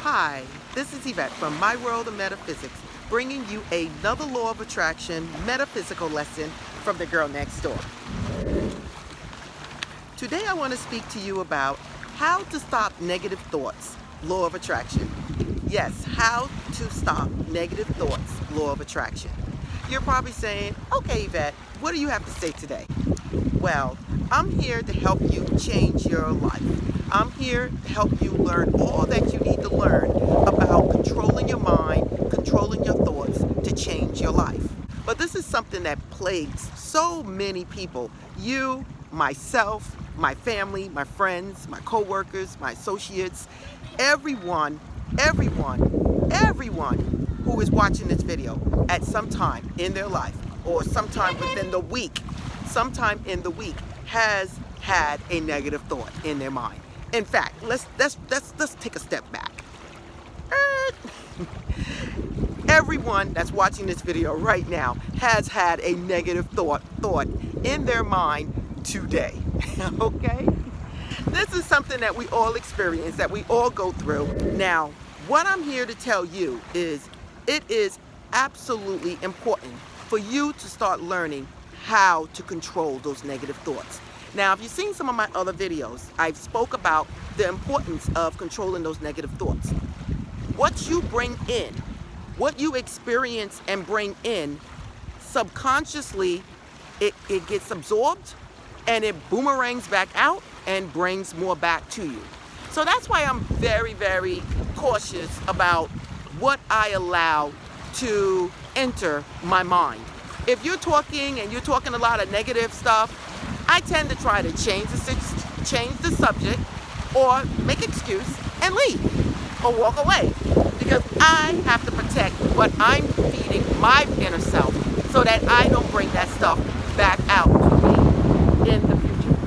Hi, this is Eyvette from My World of Metaphysics, bringing you another law of attraction metaphysical lesson from the girl next door. Today I want to speak to you about how to stop negative thoughts, law of attraction. Yes, how to stop negative thoughts, law of attraction. You're probably saying, okay, Eyvette, what do you have to say today? Well, I'm here to help you change your life. I'm here to help you learn all that you need to learn about controlling your mind, controlling your thoughts to change your life. But this is something that plagues so many people. You, myself, my family, my friends, my co-workers, my associates, everyone who is watching this video at some time in their life or sometime within the week, sometime in the week has had a negative thought in their mind. In fact, let's take a step back. Everyone that's watching this video right now has had a negative thought in their mind today. Okay? This is something that we all experience, that we all go through. Now, what I'm here to tell you is it is absolutely important for you to start learning how to control those negative thoughts. Now, if you've seen some of my other videos, I've spoke about the importance of controlling those negative thoughts. What you bring in, what you experience and bring in, subconsciously, it gets absorbed and it boomerangs back out and brings more back to you. So that's why I'm very, very cautious about what I allow to enter my mind. If you're talking and you're talking a lot of negative stuff, I tend to try to change the subject or make an excuse and leave or walk away, because I have to protect what I'm feeding my inner self so that I don't bring that stuff back out to me in the future.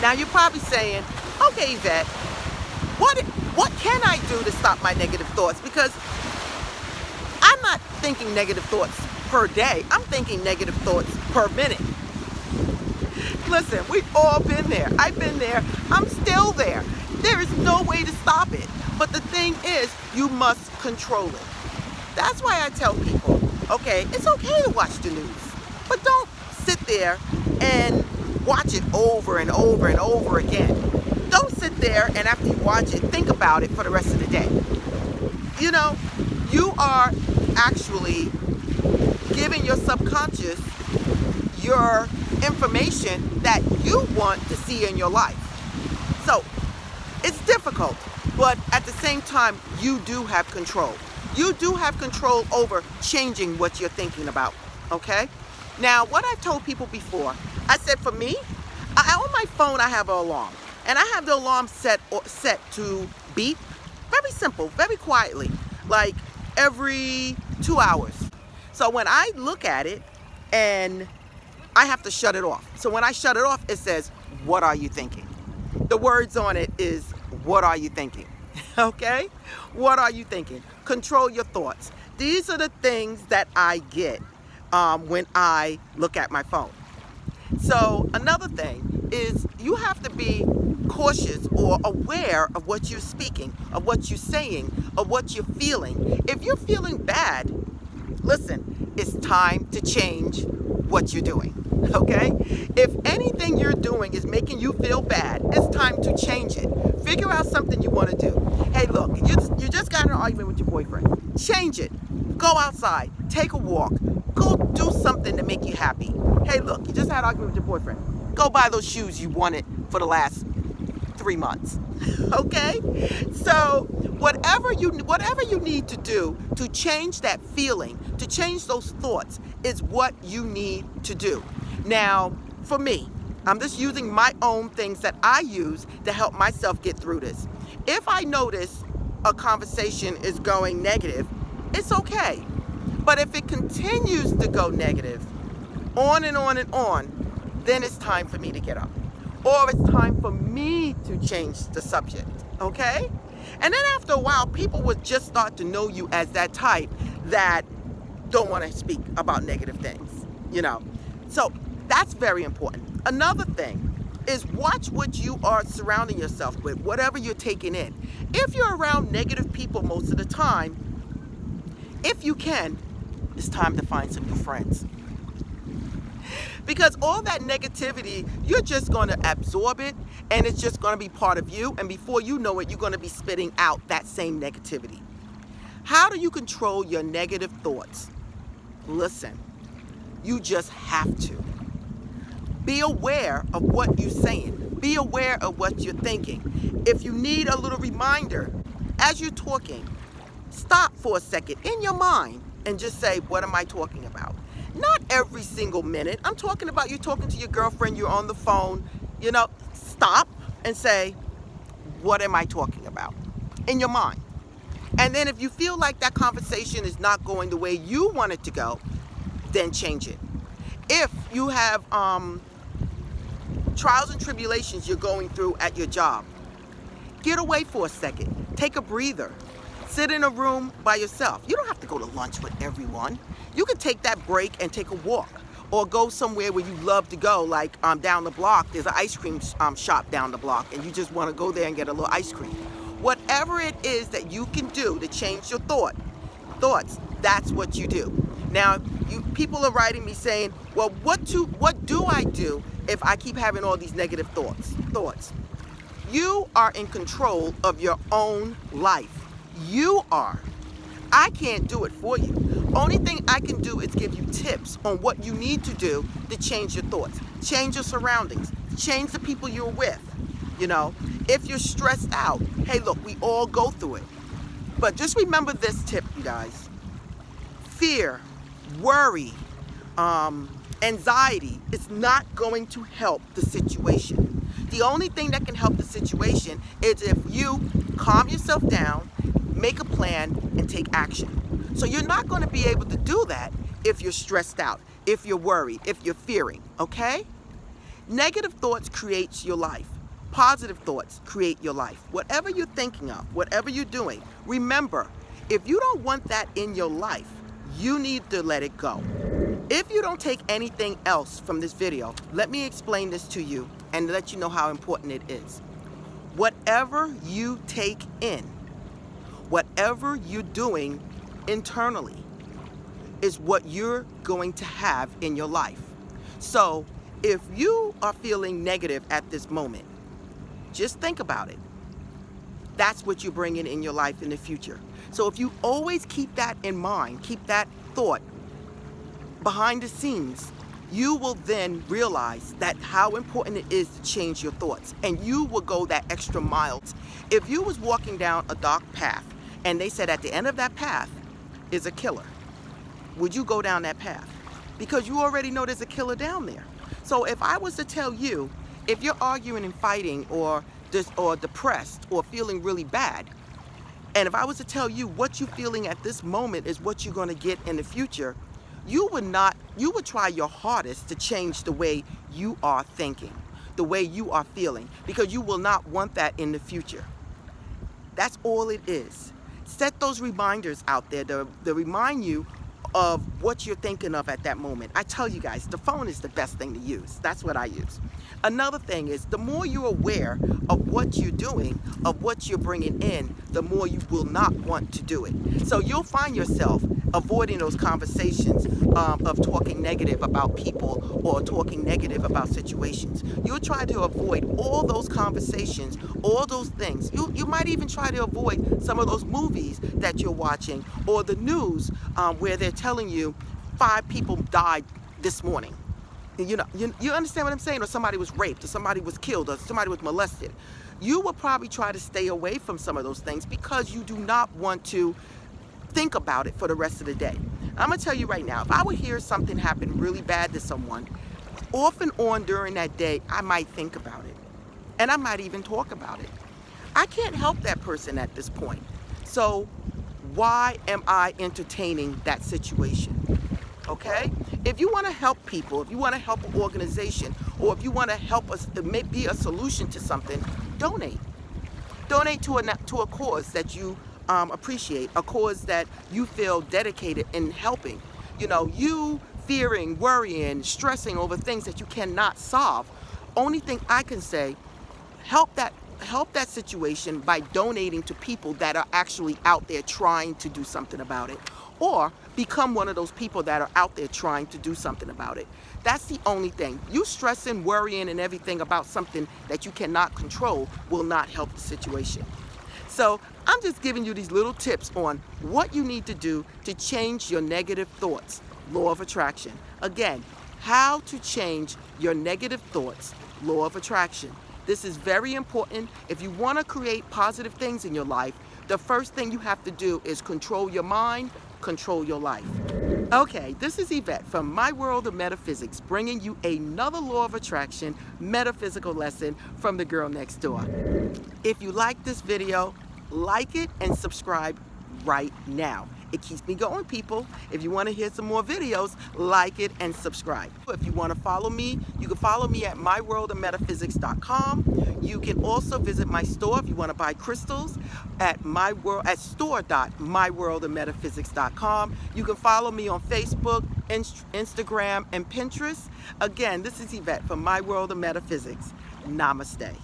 Now you're probably saying, okay, Eyvette, what can I do to stop my negative thoughts? Because I'm not thinking negative thoughts per day. I'm thinking negative thoughts per minute. Listen, we've all been there. I've been there. I'm still there. There is no way to stop it. But the thing is, you must control it. That's why I tell people, okay, it's okay to watch the news, but don't sit there and watch it over and over and over again. Don't sit there and after you watch it, think about it for the rest of the day. You know, you are actually giving your subconscious your information that you want to see in your life. So it's difficult, but at the same time, you do have control. You do have control over changing what you're thinking about, okay? Now, what I've told people before, I said for me, on my phone I have an alarm, and I have the alarm set to beep, very simple, very quietly, like every 2 hours. So when I look at it, and I have to shut it off. So when I shut it off, it says, what are you thinking? The words on it is, what are you thinking? Okay? What are you thinking? Control your thoughts. These are the things that I get when I look at my phone. So another thing is you have to be cautious or aware of what you're speaking, of what you're saying, of what you're feeling. If you're feeling bad, listen, it's time to change what you're doing, okay? If anything you're doing is making you feel bad, it's time to change it. Figure out something you want to do. Hey, look, you just got in an argument with your boyfriend. Change it. Go outside. Take a walk. Go do something to make you happy. Hey, look, you just had an argument with your boyfriend. Go buy those shoes you wanted for the last 3 months, okay? So whatever you need to do to change that feeling, to change those thoughts, is what you need to do. Now, for me, I'm just using my own things that I use to help myself get through this. If I notice a conversation is going negative, it's okay. But if it continues to go negative, on and on and on, then it's time for me to get up. Or it's time for me to change the subject, okay? And then after a while, people would just start to know you as that type that don't want to speak about negative things, you know? So that's very important. Another thing, is watch what you are surrounding yourself with, whatever you're taking in. If you're around negative people most of the time, if you can, it's time to find some new friends. Because all that negativity, you're just going to absorb it, and it's just going to be part of you, and before you know it, you're going to be spitting out that same negativity. How do you control your negative thoughts? Listen, you just have to. Be aware of what you're saying. Be aware of what you're thinking. If you need a little reminder, as you're talking, stop for a second in your mind and just say, what am I talking about? Not every single minute. I'm talking about you talking to your girlfriend, you're on the phone, stop and say, what am I talking about? In your mind. And then if you feel like that conversation is not going the way you want it to go, then change it. If you have trials and tribulations you're going through at your job, get away for a second. Take a breather. Sit in a room by yourself. You don't have to go to lunch with everyone. You can take that break and take a walk, or go somewhere where you love to go, like down the block. There's an ice cream shop down the block, and you just want to go there and get a little ice cream. Whatever it is that you can do to change your thoughts, that's what you do. Now, people are writing me saying, well, what do I do if I keep having all these negative thoughts? You are in control of your own life. You are. I can't do it for you. Only thing I can do is give you tips on what you need to do to change your thoughts, change your surroundings, change the people you're with. If you're stressed out, hey, look, we all go through it. But just remember this tip, you guys. Fear, worry, anxiety is not going to help the situation. The only thing that can help the situation is if you calm yourself down, make a plan, and take action. So you're not going to be able to do that if you're stressed out, if you're worried, if you're fearing, okay? Negative thoughts create your life. Positive thoughts create your life. Whatever you're thinking of, whatever you're doing, remember, if you don't want that in your life, you need to let it go. If you don't take anything else from this video, let me explain this to you and let you know how important it is. Whatever you take in, whatever you're doing internally, is what you're going to have in your life. So if you are feeling negative at this moment, just think about it. That's what you're bringing in your life in the future. So if you always keep that in mind, keep that thought behind the scenes, you will then realize that how important it is to change your thoughts, and you will go that extra mile. If you was walking down a dark path and they said at the end of that path is a killer, would you go down that path? Because you already know there's a killer down there. So if I was to tell you, if you're arguing and fighting or depressed or feeling really bad, and if I was to tell you what you're feeling at this moment is what you're going to get in the future, you would try your hardest to change the way you are thinking, the way you are feeling, because you will not want that in the future. That's all it is. Set those reminders out there to remind you of what you're thinking of at that moment. I tell you guys, the phone is the best thing to use. That's what I use. Another thing is, the more you're aware of what you're doing, of what you're bringing in, the more you will not want to do it. So you'll find yourself avoiding those conversations of talking negative about people or talking negative about situations. You'll try to avoid all those conversations, all those things. You might even try to avoid some of those movies that you're watching, or the news where they're telling you 5 people died this morning. You understand what I'm saying? Or somebody was raped, or somebody was killed, or somebody was molested. You will probably try to stay away from some of those things because you do not want to think about it for the rest of the day. I'm gonna tell you right now, if I would hear something happen really bad to someone, off and on during that day, I might think about it. And I might even talk about it. I can't help that person at this point. So why am I entertaining that situation? Okay? If you want to help people, if you want to help an organization, or if you want to help us be a solution to something, donate. Donate to a cause that you appreciate, a cause that you feel dedicated in helping. You fearing, worrying, stressing over things that you cannot solve, only thing I can say, help that situation by donating to people that are actually out there trying to do something about it, or become one of those people that are out there trying to do something about it. That's the only thing. You stressing, worrying, and everything about something that you cannot control will not help the situation. So I'm just giving you these little tips on what you need to do to change your negative thoughts. Law of attraction. Again, how to change your negative thoughts. Law of attraction. This is very important. If you want to create positive things in your life, the first thing you have to do is control your mind, control your life. Okay, this is Eyvette from My World of Metaphysics, bringing you another law of attraction metaphysical lesson from the girl next door. If you like this video, like it and subscribe right now. It keeps me going, people. If you want to hear some more videos, like it and subscribe. If you want to follow me, you can follow me at myworldofmetaphysics.com. You can also visit my store if you want to buy crystals at store.myworldofmetaphysics.com. You can follow me on Facebook, Instagram, and Pinterest. Again, this is Eyvette from My World of Metaphysics. Namaste.